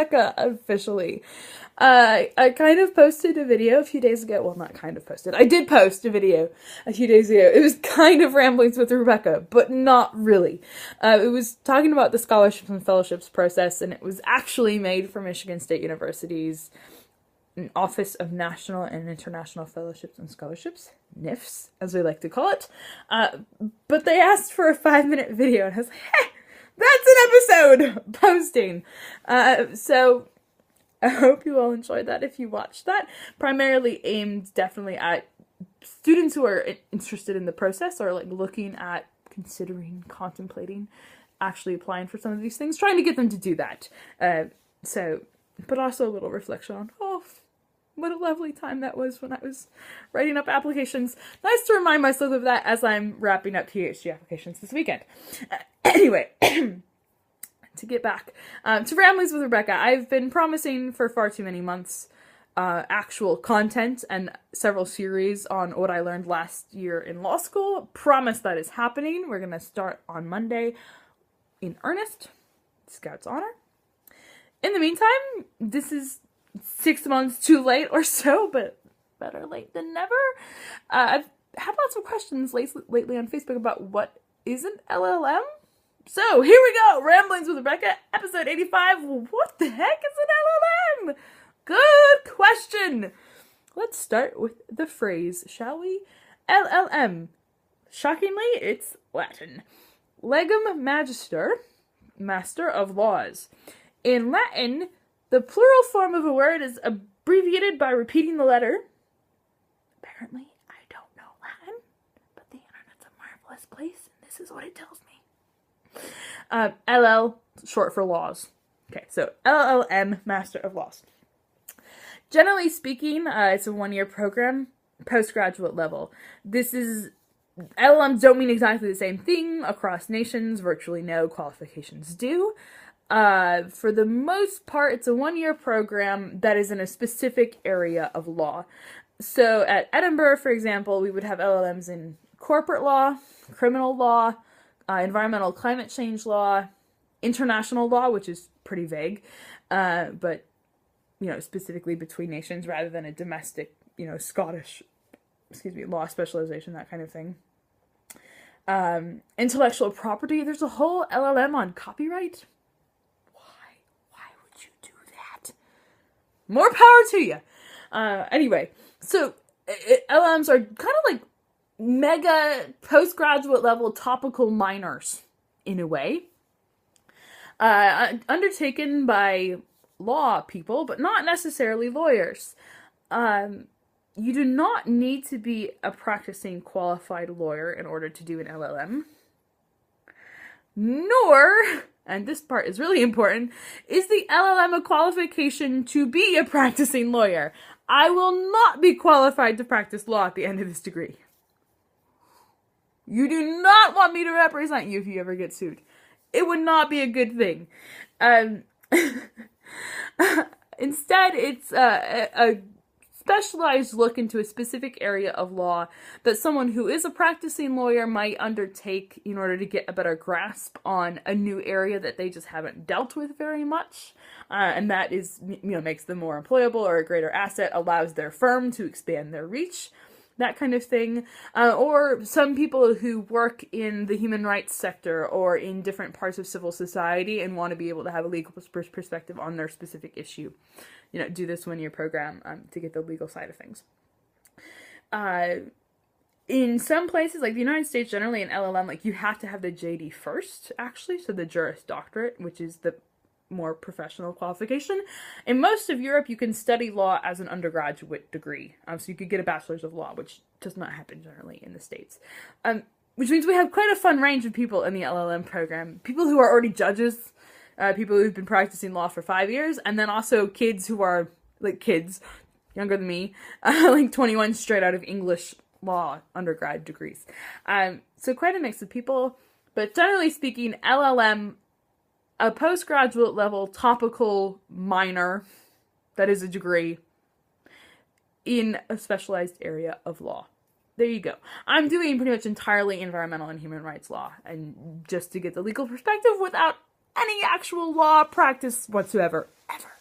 Rebecca officially. I kind of posted a video a few days ago. Well, not kind of posted. I did post a video a few days ago. It was kind of ramblings with Rebecca, but not really. It was talking about the scholarships and fellowships process, and it was actually made for Michigan State University's Office of National and International Fellowships and Scholarships, NIFS, as we like to call it. But they asked for a 5-minute video, and I was like, hey, that's an episode posting. So I hope you all enjoyed that if you watched that. Primarily aimed definitely at students who are interested in the process or like looking at considering, contemplating, actually applying for some of these things, trying to get them to do that. But also a little reflection on, what a lovely time that was when I was writing up applications. Nice to remind myself of that as I'm wrapping up PhD applications this weekend. Anyway, to get back to Ramblings with Rebecca, I've been promising for far too many months actual content and several series on what I learned last year in law school. Promise that is happening. We're going to start on Monday in earnest. Scout's honor. In the meantime, this is 6 months too late or so, but better late than never. I've had lots of questions lately on Facebook about what is an LLM. So here we go, Ramblings with Rebecca, episode 85. What the heck is an LLM? Good question. Let's start with the phrase, shall we? LLM. Shockingly, it's Latin. Legum magister, master of laws. In Latin, the plural form of a word is abbreviated by repeating the letter. Apparently, I don't know Latin, but the internet's a marvelous place, and this is what it tells me. LL, short for laws. Okay, so LLM, Master of Laws. Generally speaking, it's a 1-year program, postgraduate level. LLMs don't mean exactly the same thing across nations. Virtually no qualifications do. For the most part, it's a 1-year program that is in a specific area of law. So at Edinburgh, for example, we would have LLMs in corporate law, criminal law, environmental climate change law, international law, which is pretty vague, but, specifically between nations rather than a domestic, Scottish, law specialization, that kind of thing. Intellectual property, there's a whole LLM on copyright. More power to you. Anyway, so LLMs are kind of like mega postgraduate level topical minors in a way. Undertaken by law people, but not necessarily lawyers. You do not need to be a practicing qualified lawyer in order to do an LLM. Nor, and this part is really important, is the LLM a qualification to be a practicing lawyer. I will not be qualified to practice law at the end of this degree. You do not want me to represent you if you ever get sued. It would not be a good thing. Instead, it's a specialized look into a specific area of law that someone who is a practicing lawyer might undertake in order to get a better grasp on a new area that they just haven't dealt with very much. And that is, makes them more employable or a greater asset, allows their firm to expand their reach, that kind of thing. Or some people who work in the human rights sector or in different parts of civil society and want to be able to have a legal perspective on their specific issue. Do this 1-year program to get the legal side of things. In some places, like the United States, generally in LLM, you have to have the JD first, actually, so the Juris Doctorate, which is the more professional qualification. In most of Europe, you can study law as an undergraduate degree, so you could get a bachelor's of law, which does not happen generally in the States. Which means we have quite a fun range of people in the LLM program. People who are already judges, people who've been practicing law for 5 years, and then also kids who are, kids, younger than me, 21 straight out of English law undergrad degrees. So quite a mix of people, but generally speaking, LLM, a postgraduate level topical minor, that is a degree, in a specialized area of law. There you go. I'm doing pretty much entirely environmental and human rights law, and just to get the legal perspective without any actual law practice whatsoever, ever.